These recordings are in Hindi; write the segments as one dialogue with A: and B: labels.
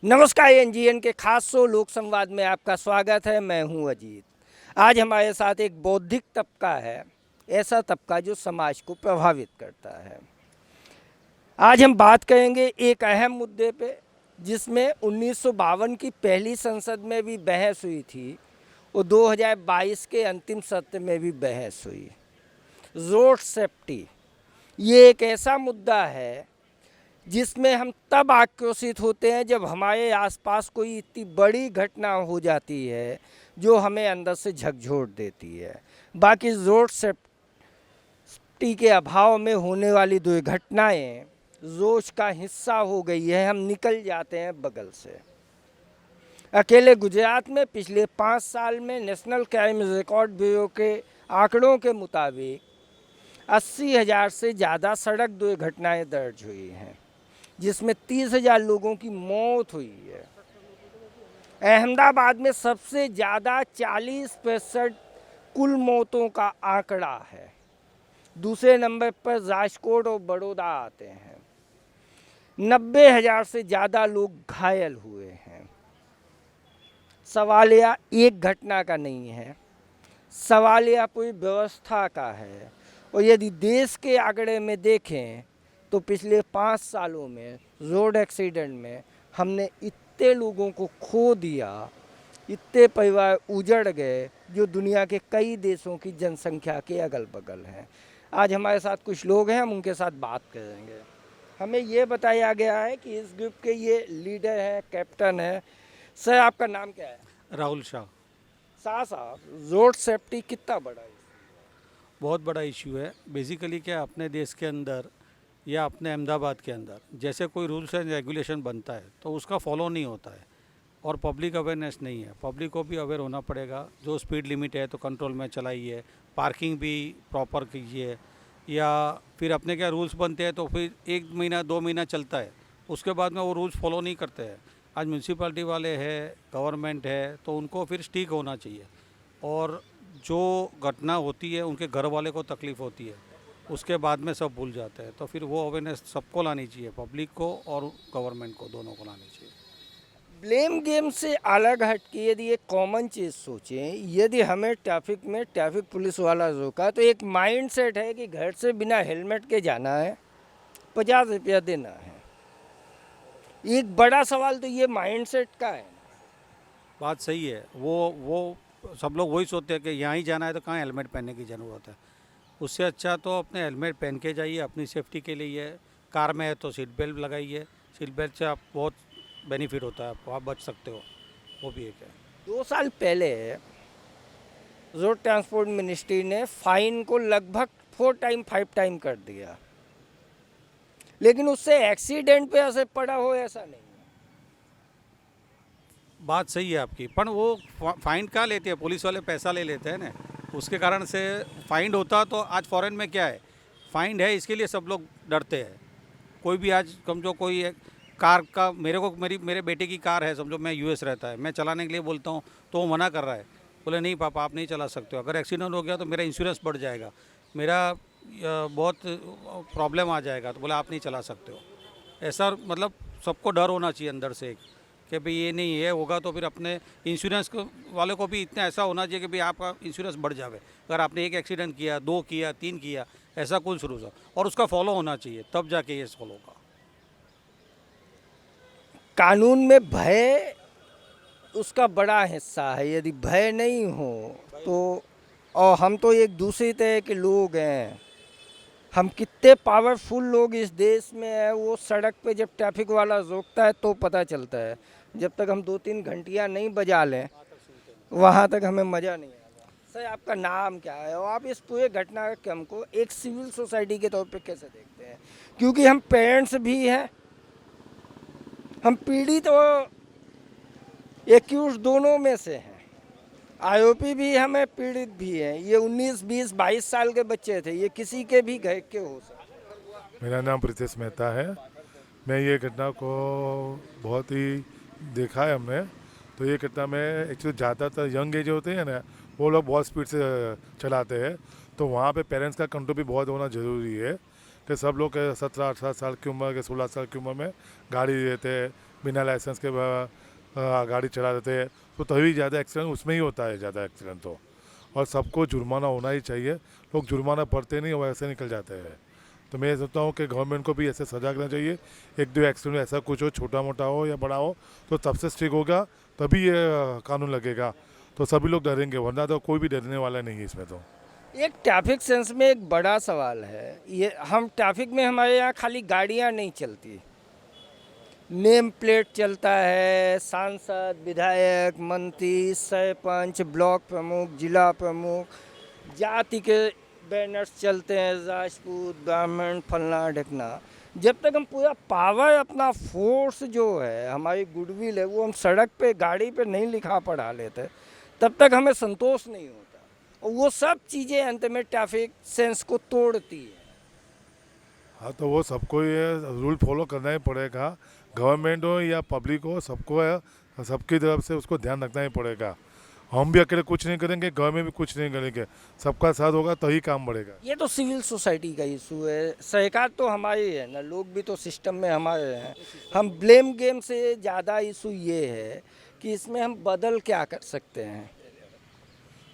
A: नमस्कार, एनजीएन के खास शो लोक संवाद में आपका स्वागत है। मैं हूं अजीत। आज हमारे साथ एक बौद्धिक तबका है, ऐसा तबका जो समाज को प्रभावित करता है। आज हम बात करेंगे एक अहम मुद्दे पे, जिसमें 1952 की पहली संसद में भी बहस हुई थी और 2022 के अंतिम सत्र में भी बहस हुई। रोड सेफ्टी ये एक ऐसा मुद्दा है जिसमें हम तब आक्रोशित होते हैं जब हमारे आसपास कोई इतनी बड़ी घटना हो जाती है जो हमें अंदर से झकझोर देती है। बाकी रोड सेफ्टी के अभाव में होने वाली दुर्घटनाएं रोज का हिस्सा हो गई है, हम निकल जाते हैं बगल से। अकेले गुजरात में पिछले 5 साल में नेशनल क्राइम रिकॉर्ड ब्यूरो के आंकड़ों के मुताबिक 80,000 से ज़्यादा सड़क दुर्घटनाएं दर्ज हुई हैं, जिसमें 30,000 लोगों की मौत हुई है। अहमदाबाद में सबसे ज़्यादा 40% कुल मौतों का आंकड़ा है। दूसरे नंबर पर राजकोट और बड़ौदा आते हैं। 90,000 से ज़्यादा लोग घायल हुए हैं। सवाल यह एक घटना का नहीं है, सवाल यह पूरी व्यवस्था का है। और यदि देश के आंकड़े में देखें तो पिछले 5 सालों में रोड एक्सीडेंट में हमने इतने लोगों को खो दिया, इतने परिवार उजड़ गए जो दुनिया के कई देशों की जनसंख्या के अगल बगल हैं। आज हमारे साथ कुछ लोग हैं, हम उनके साथ बात करेंगे। हमें ये बताया गया है कि इस ग्रुप के ये लीडर हैं, कैप्टन हैं। सर, आपका नाम क्या है?
B: राहुल शाह।
A: साहब, रोड सेफ्टी कितना बड़ा है?
B: बहुत बड़ा इशू है। बेसिकली क्या अपने देश के अंदर या अपने अहमदाबाद के अंदर जैसे कोई रूल्स एंड रेगुलेशन बनता है तो उसका फॉलो नहीं होता है और पब्लिक अवेयरनेस नहीं है। पब्लिक को भी अवेयर होना पड़ेगा। जो स्पीड लिमिट है तो कंट्रोल में चलाइए, पार्किंग भी प्रॉपर कीजिए, या फिर अपने क्या रूल्स बनते हैं तो फिर 1 महीना 2 महीना चलता है, उसके बाद में वो रूल्स फॉलो नहीं करते हैं। आज म्यूनसिपैलिटी वाले हैं, गवर्नमेंट है, तो उनको फिर स्टिक होना चाहिए। और जो घटना होती है उनके घर वाले को तकलीफ़ होती है, उसके बाद में सब भूल जाते हैं। तो फिर वो अवेयरनेस सबको लानी चाहिए, पब्लिक को और गवर्नमेंट को, दोनों को लानी चाहिए।
A: ब्लेम गेम से अलग हट के यदि एक कॉमन चीज़ सोचें, यदि हमें ट्रैफिक में ट्रैफिक पुलिस वाला रोका तो एक माइंड सेट है कि घर से बिना हेलमेट के जाना है, 50 रुपया देना है। एक बड़ा सवाल तो ये माइंड सेट का है।
B: बात सही है। वो सब लोग वही सोचते हैं कि यहाँ ही जाना है तो कहाँ हेलमेट पहनने की ज़रूरत है। उससे अच्छा तो अपने हेलमेट पहन के जाइए, अपनी सेफ्टी के लिए। कार में है तो सीट बेल्ट लगाइए, सीट बेल्ट से आप बहुत बेनिफिट होता है, आपको आप बच सकते हो। वो भी एक है।
A: 2 साल पहले रोड ट्रांसपोर्ट मिनिस्ट्री ने फाइन को लगभग 4 टाइम 5 टाइम कर दिया, लेकिन उससे एक्सीडेंट पे असर पड़ा हो ऐसा नहीं।
B: बात सही है आपकी, पर वो फाइन कहाँ लेते हैं? पुलिस वाले पैसा ले लेते हैं ना, उसके कारण से फाइन होता। तो आज फॉरेन में क्या है, फाइन है, इसके लिए सब लोग डरते हैं। कोई भी आज समझो कोई एक कार का मेरे बेटे की कार है, समझो मैं यूएस रहता है, मैं चलाने के लिए बोलता हूँ तो वो मना कर रहा है। बोले नहीं पापा आप नहीं चला सकते हो, अगर एक्सीडेंट हो गया तो मेरा इंश्योरेंस बढ़ जाएगा, मेरा बहुत प्रॉब्लम आ जाएगा, तो बोला आप नहीं चला सकते हो। ऐसा मतलब सबको डर होना चाहिए अंदर से कि भाई ये नहीं है होगा तो फिर अपने इंश्योरेंस वाले को भी इतना ऐसा होना चाहिए कि भाई आपका इंश्योरेंस बढ़ जाए। अगर आपने 1 एक्सीडेंट किया, 2 किया, 3 किया, ऐसा कुछ रूल्स हो और उसका फॉलो होना चाहिए, तब जाके ये फॉलो होगा।
A: कानून में भय उसका बड़ा हिस्सा है। यदि भय नहीं हो तो, और हम तो एक दूसरी तरह के लोग हैं, हम कितने पावरफुल लोग इस देश में हैं, वो सड़क पे जब ट्रैफिक वाला रोकता है तो पता चलता है। जब तक हम 2-3 घंटियाँ नहीं बजा लें वहाँ तक हमें मज़ा नहीं आता। सर, आपका नाम क्या है और आप इस पूरे घटना के हमको एक सिविल सोसाइटी के तौर पे कैसे देखते हैं? क्योंकि हम पेरेंट्स भी हैं, हम पीड़ित और एक्यूज दोनों में से हैं। आरोपी भी हमें, पीड़ित भी हैं। ये 19, 20, 22 साल के बच्चे थे, ये किसी के भी घर के हो सकते।
C: मेरा नाम प्रीतेश मेहता है। मैं ये घटना को बहुत ही देखा है हमने। तो ये घटना में एक्चुअली ज़्यादातर यंग एज होते हैं ना, वो लोग बहुत स्पीड से चलाते हैं। तो वहाँ पे पेरेंट्स का कंट्रोल भी बहुत होना ज़रूरी है कि सब लोग 17-18 साल की उम्र के 16 साल की उम्र में गाड़ी लेते हैं, बिना लाइसेंस के गाड़ी चला देते हैं, तो तभी ज़्यादा एक्सीडेंट उसमें ही होता है, ज़्यादा एक्सीडेंट तो। और सबको जुर्माना होना ही चाहिए, लोग जुर्माना भरते नहीं और ऐसे निकल जाते हैं। तो मैं सोचता हूँ कि गवर्नमेंट को भी ऐसे सजा करना चाहिए, एक दो एक्सीडेंट ऐसा कुछ हो, छोटा मोटा हो या बड़ा हो, तो तब से स्ट्रिक्ट होगा, तभी ये कानून लगेगा, तो सभी लोग डरेंगे, वरना तो कोई भी डरने वाला नहीं है इसमें तो।
A: एक ट्रैफिक सेंस में एक बड़ा सवाल है, ये हम ट्रैफिक में हमारे यहाँ खाली गाड़ियाँ नहीं चलती, नेम प्लेट चलता है, सांसद, विधायक, मंत्री, सरपंच, ब्लॉक प्रमुख, जिला प्रमुख, जाति के बैनर्स चलते हैं, राजपूत, ब्राह्मण, फलना ढकना। जब तक हम पूरा पावर, अपना फोर्स जो है, हमारी गुडविल है, वो हम सड़क पे, गाड़ी पे नहीं लिखा पढ़ा लेते, तब तक हमें संतोष नहीं होता। और वो सब चीज़ें अंत में ट्रैफिक सेंस को तोड़ती है।
C: हाँ, तो वो सबको ये रूल फॉलो करना ही पड़ेगा, गवर्नमेंट हो या पब्लिक हो, सबको है, सबकी तरफ से उसको ध्यान रखना ही पड़ेगा। हम भी अकेले कुछ नहीं करेंगे, गवर्नमेंट भी कुछ नहीं करेंगे, सबका साथ होगा तो ही काम बढ़ेगा।
A: ये तो सिविल सोसाइटी का इशू है, सरकार तो हमारी है ना, लोग भी तो सिस्टम में हमारे हैं। हम ब्लेम गेम से ज़्यादा इशू ये है कि इसमें हम बदल क्या कर सकते हैं।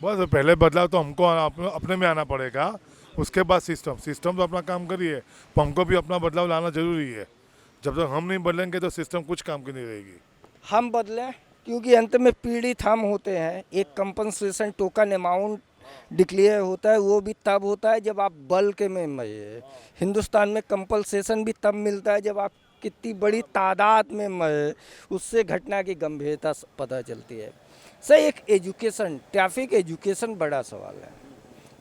C: बस पहले बदलाव तो हमको अपने में आना पड़ेगा, उसके बाद सिस्टम तो अपना काम करिए, तो हमको भी अपना बदलाव लाना जरूरी है। जब तक हम नहीं बदलेंगे तो सिस्टम कुछ काम की नहीं रहेगी।
A: हम बदलें, क्योंकि अंत में पीड़ित हम होते हैं। एक कंपनसेशन टोकन अमाउंट डिक्लेयर होता है, वो भी तब होता है जब आप बल्क में मरे। हिंदुस्तान में कंपनसेशन भी तब मिलता है जब आप कितनी बड़ी तादाद में मरे, उससे घटना की गंभीरता पता चलती है। सर, एक एजुकेशन, ट्रैफिक एजुकेशन बड़ा सवाल है।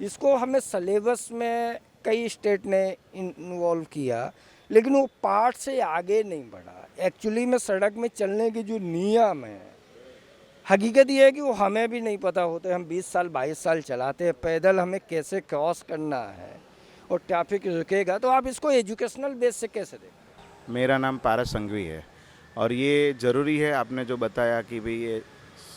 A: इसको हमें सिलेबस में कई स्टेट ने इन्वॉल्व किया, लेकिन वो पार्ट से आगे नहीं बढ़ा। एक्चुअली में सड़क में चलने के जो नियम है, हकीकत ये है कि वो हमें भी नहीं पता होते। हम 20 साल 22 साल चलाते हैं, पैदल हमें कैसे क्रॉस करना है और ट्रैफिक रुकेगा। तो आप इसको एजुकेशनल बेस से कैसे देखें?
D: मेरा नाम पारस संघवी है और ये ज़रूरी है आपने जो बताया कि भाई ये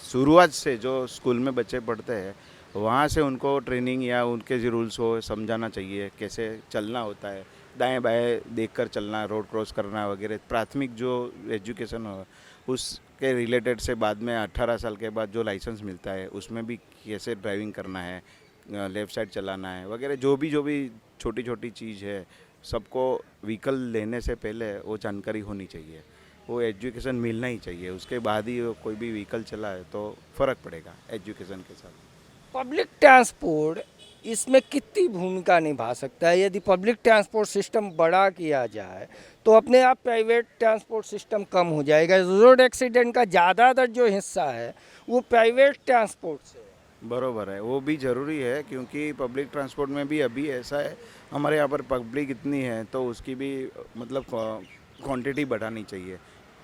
D: शुरुआत से जो स्कूल में बच्चे पढ़ते हैं वहाँ से उनको ट्रेनिंग या उनके जो रूल्स हो समझाना चाहिए, कैसे चलना होता है, दाएं बाएं देखकर चलना, रोड क्रॉस करना वगैरह। प्राथमिक जो एजुकेशन हो उसके रिलेटेड से बाद में 18 साल के बाद जो लाइसेंस मिलता है उसमें भी कैसे ड्राइविंग करना है, लेफ़्ट साइड चलाना है वगैरह, जो भी छोटी छोटी चीज़ है सबको व्हीकल लेने से पहले वो जानकारी होनी चाहिए, वो एजुकेशन मिलना ही चाहिए। उसके बाद ही कोई भी व्हीकल चलाए तो फ़र्क पड़ेगा एजुकेशन के साथ।
A: पब्लिक ट्रांसपोर्ट इसमें कितनी भूमिका निभा सकता है? यदि पब्लिक ट्रांसपोर्ट सिस्टम बड़ा किया जाए तो अपने आप प्राइवेट ट्रांसपोर्ट सिस्टम कम हो जाएगा। रोड एक्सीडेंट का ज़्यादातर जो हिस्सा है वो प्राइवेट ट्रांसपोर्ट से है।
D: बरोबर है, वो भी ज़रूरी है क्योंकि पब्लिक ट्रांसपोर्ट में भी अभी ऐसा है, हमारे यहाँ पर पब्लिक इतनी है तो उसकी भी मतलब क्वांटिटी बढ़ानी चाहिए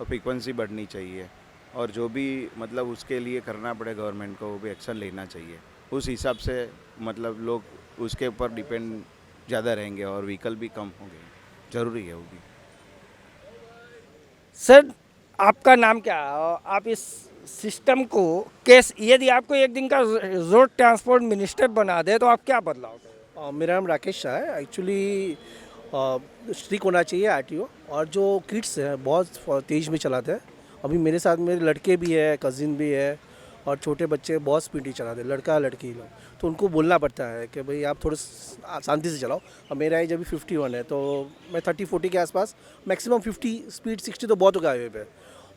D: और फ्रीक्वेंसी बढ़नी चाहिए, और जो भी मतलब उसके लिए करना पड़े गवर्नमेंट को वो भी एक्शन लेना चाहिए। उस हिसाब से मतलब लोग उसके ऊपर डिपेंड ज़्यादा रहेंगे और व्हीकल भी कम होंगे, ज़रूरी है वो भी।
A: सर, आपका नाम क्या है और आप इस सिस्टम को कैसे, यदि आपको एक दिन का रोड ट्रांसपोर्ट मिनिस्टर बना दे तो आप क्या बदलाव करें?
E: मेरा नाम राकेश शाह है। एक्चुअली स्ट्रिक्ट होना चाहिए आरटीओ, और जो किड्स हैं बहुत तेज़ में चलाते हैं। अभी मेरे साथ मेरे लड़के भी है, कज़िन भी है, और छोटे बच्चे बहुत स्पीडी चलाते हैं, लड़का लड़की लोग। तो उनको बोलना पड़ता है कि भाई आप थोड़े शांति से चलाओ। अब मेरा एज अभी 51 है, तो मैं 30-40 के आसपास, मैक्सिमम 50 स्पीड 60 तो बहुत होगा हाईवे पे,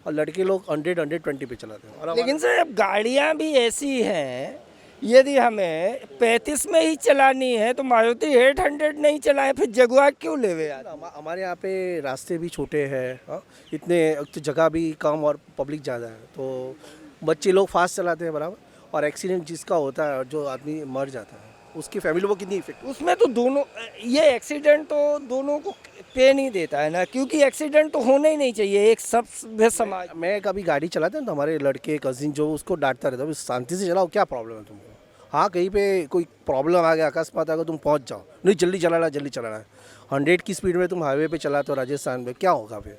E: और लड़के लोग 100-120 पे चलाते हैं। और
A: लेकिन सर, अब गाड़ियाँ भी ऐसी हैं, यदि हमें 35 में ही चलानी है तो मारुति 800 नहीं चलाए, फिर जगुआर क्यों लेवे यार?
E: हमारे यहाँ पे रास्ते भी छोटे हैं, इतने जगह भी कम और पब्लिक ज़्यादा है, तो बच्चे लोग फास्ट चलाते हैं बराबर, और एक्सीडेंट जिसका होता है और जो आदमी मर जाता है उसकी फैमिली को कितनी इफेक्ट।
A: उसमें तो दोनों, ये एक्सीडेंट तो दोनों को पे नहीं देता है ना, क्योंकि एक्सीडेंट तो होना ही नहीं चाहिए एक सभ्य समाज।
E: मैं कभी गाड़ी चलाता हूँ तो हमारे लड़के कजिन जो उसको डांटता रहता है, शांति से चलाओ, क्या प्रॉब्लम है तुमको? हाँ, कहीं पे कोई प्रॉब्लम आ गया, अकस्मात आ गया, तुम पहुँच जाओ, नहीं जल्दी चलाना है। 100 की स्पीड में तुम हाईवे पे चलाते हो राजस्थान में, क्या होगा फिर?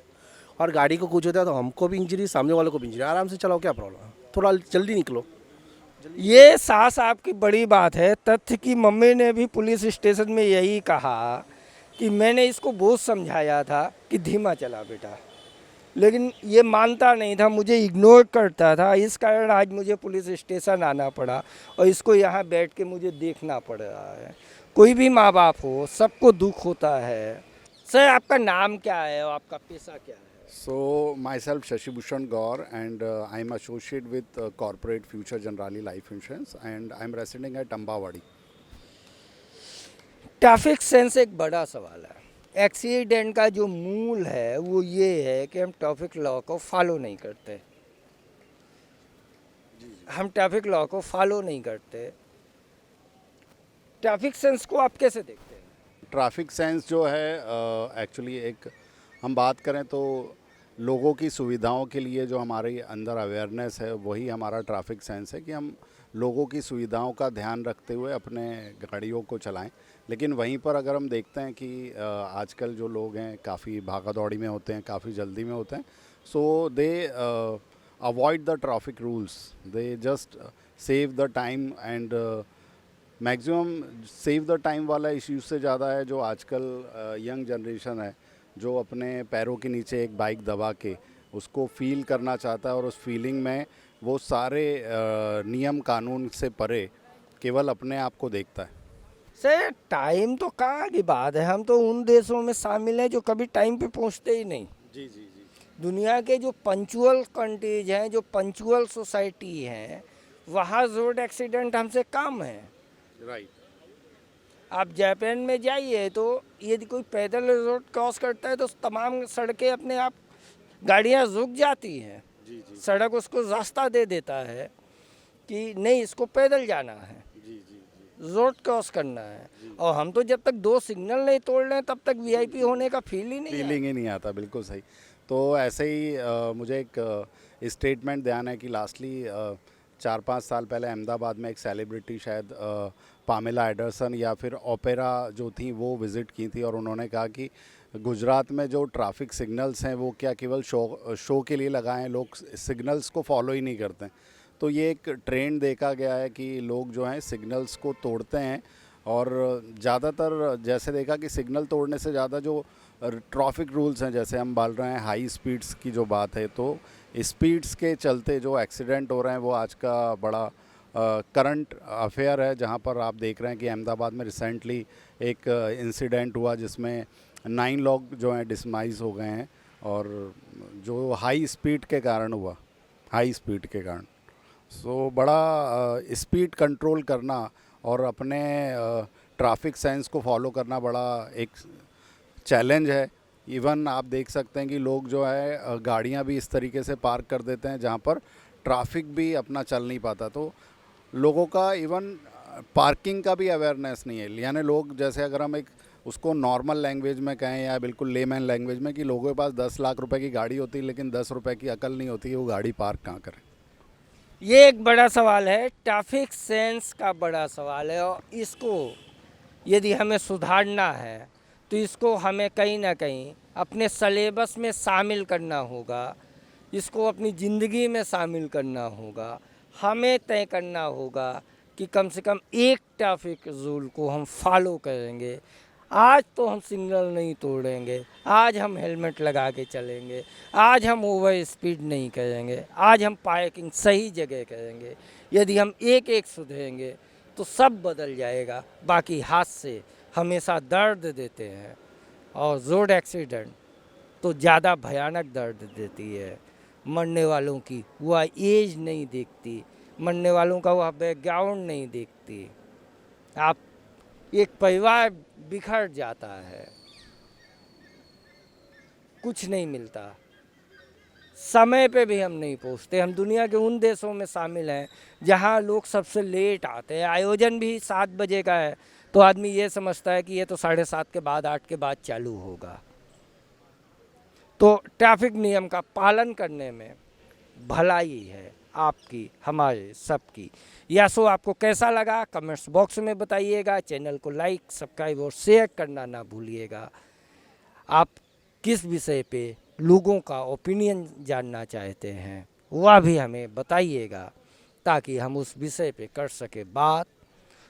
E: और गाड़ी को कुछ होता है तो हमको भी इंजरी, सामने वालों को भी इंजरी। आराम से चलाओ, क्या प्रॉब्लम है? थोड़ा जल्दी निकलो।
A: ये सास आपकी बड़ी बात है। तथ्य की मम्मी ने भी पुलिस स्टेशन में यही कहा कि मैंने इसको बहुत समझाया था कि धीमा चला बेटा, लेकिन ये मानता नहीं था, मुझे इग्नोर करता था। इस कारण आज मुझे पुलिस स्टेशन आना पड़ा और इसको यहाँ बैठ के मुझे देखना पड़ रहा है। कोई भी माँ बाप हो, सबको दुख होता है। सर, आपका नाम क्या है और आपका पेशा क्या है?
F: So myself Shashi Bhushan Gaur and I'm associate with Corporate Future Generali Life Insurance and I'm residing at Ambawadi.
A: Traffic sense एक बड़ा सवाल है। एक्सीडेंट का जो मूल है वो ये है कि हम ट्रैफिक लॉ को फॉलो नहीं करते। हम ट्रैफिक लॉ को फॉलो नहीं करते। ट्रैफिक सेंस को आप कैसे देखते हैं?
F: ट्रैफिक सेंस जो है एक्चुअली एक हम बात करें तो लोगों की सुविधाओं के लिए जो हमारे अंदर अवेयरनेस है वही हमारा ट्रैफिक सेंस है कि हम लोगों की सुविधाओं का ध्यान रखते हुए अपने गाड़ियों को चलाएं। लेकिन वहीं पर अगर हम देखते हैं कि आजकल जो लोग हैं काफ़ी भागा दौड़ी में होते हैं, काफ़ी जल्दी में होते हैं, so they avoid the traffic rules, they just save the time and maximum save the time वाला इश्यू से ज़्यादा है जो आजकल यंग जनरेशन है जो अपने पैरों के नीचे एक बाइक दबा के उसको फील करना चाहता है और उस फीलिंग में वो सारे नियम कानून से परे केवल अपने आप को देखता है।
A: सर, टाइम तो कहाँ की बात है, हम तो उन देशों में शामिल हैं जो कभी टाइम पे पहुँचते ही नहीं।
F: जी जी जी।
A: दुनिया के जो पंचुअल कंट्रीज हैं, जो पंचुअल सोसाइटी हैं, वहाँ रोड एक्सीडेंट हमसे कम है।
F: राइट।
A: आप जापान में जाइए तो यदि कोई पैदल रोड क्रॉस करता है तो तमाम सड़कें अपने आप गाड़ियाँ रुक जाती हैं।
F: जी जी
A: सड़क उसको रास्ता दे देता है कि नहीं, इसको पैदल जाना है,
F: जी जी जी।
A: रोड क्रॉस करना है। और हम तो जब तक 2 सिग्नल नहीं तोड़ लें तब तक वीआईपी होने का फील ही नहीं है।
F: फीलिंग ही नहीं आता, बिल्कुल सही। तो ऐसे ही मुझे एक स्टेटमेंट ध्यान है कि लास्टली 4-5 साल पहले अहमदाबाद में एक सेलिब्रिटी शायद पामेला एंडरसन या फिर ओपेरा जो थी वो विज़िट की थी और उन्होंने कहा कि गुजरात में जो ट्रैफिक सिग्नल्स हैं वो क्या केवल शो के लिए लगाए हैं, लोग सिग्नल्स को फॉलो ही नहीं करते हैं। तो ये एक ट्रेंड देखा गया है कि लोग जो हैं सिग्नल्स को तोड़ते हैं और ज़्यादातर जैसे देखा कि सिग्नल तोड़ने से ज़्यादा जो ट्रैफिक रूल्स हैं, जैसे हम बोल रहे हैं हाई स्पीड्स की जो बात है, तो स्पीड्स के चलते जो एक्सीडेंट हो रहे हैं वो आज का बड़ा करंट अफेयर है। जहां पर आप देख रहे हैं कि अहमदाबाद में रिसेंटली एक इंसिडेंट हुआ जिसमें 9 लोग जो हैं डिसमाइज हो गए हैं और जो हाई स्पीड के कारण हुआ, हाई स्पीड के कारण। सो बड़ा स्पीड कंट्रोल करना और अपने ट्रैफिक सेंस को फॉलो करना बड़ा एक चैलेंज है। इवन आप देख सकते हैं कि लोग जो है गाड़ियां भी इस तरीके से पार्क कर देते हैं जहां पर ट्रैफिक भी अपना चल नहीं पाता। तो लोगों का इवन पार्किंग का भी अवेयरनेस नहीं है। यानी लोग जैसे अगर हम एक उसको नॉर्मल लैंग्वेज में कहें या बिल्कुल लेमैन लैंग्वेज में कि लोगों के पास 10 लाख रुपए की गाड़ी होती है लेकिन 10 रुपए की अकल नहीं होती है वो गाड़ी पार्क कहाँ करें।
A: ये एक बड़ा सवाल है, ट्रैफिक सेंस का बड़ा सवाल है। और इसको यदि हमें सुधारना है तो इसको हमें कहीं ना कहीं अपने सलेबस में शामिल करना होगा, इसको अपनी ज़िंदगी में शामिल करना होगा। हमें तय करना होगा कि कम से कम एक ट्रैफिक रूल को हम फॉलो करेंगे। आज तो हम सिग्नल नहीं तोड़ेंगे, आज हम हेलमेट लगा के चलेंगे, आज हम ओवर स्पीड नहीं करेंगे, आज हम पार्किंग सही जगह करेंगे। यदि हम एक एक सुधरेंगे तो सब बदल जाएगा। बाकी हाथ से हमेशा दर्द देते हैं और रोड एक्सीडेंट तो ज़्यादा भयानक दर्द देती है। मरने वालों की वह एज नहीं देखती, मरने वालों का वह बैकग्राउंड नहीं देखती। आप एक परिवार बिखर जाता है, कुछ नहीं मिलता, समय पे भी हम नहीं पहुंचते। हम दुनिया के उन देशों में शामिल हैं जहां लोग सबसे लेट आते हैं। आयोजन भी 7 बजे का है तो आदमी ये समझता है कि ये तो 7:30 के बाद 8 के बाद चालू होगा। तो ट्रैफिक नियम का पालन करने में भलाई है आपकी, हमारे सबकी। या सो आपको कैसा लगा कमेंट्स बॉक्स में बताइएगा। चैनल को लाइक, सब्सक्राइब और शेयर करना ना भूलिएगा। आप किस विषय पे लोगों का ओपिनियन जानना चाहते हैं वह भी हमें बताइएगा ताकि हम उस विषय पे कर सके बात,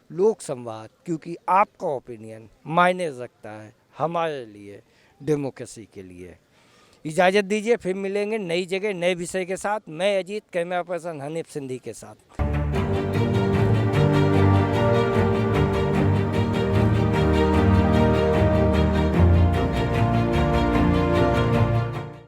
A: लोक संवाद। क्योंकि आपका ओपिनियन मायने रखता है हमारे लिए, डेमोक्रेसी के लिए। इजाज़त दीजिए, फिर मिलेंगे नई जगह नए विषय के साथ। मैं अजीत, कैमरा पर्सन हनीफ सिंधी के साथ।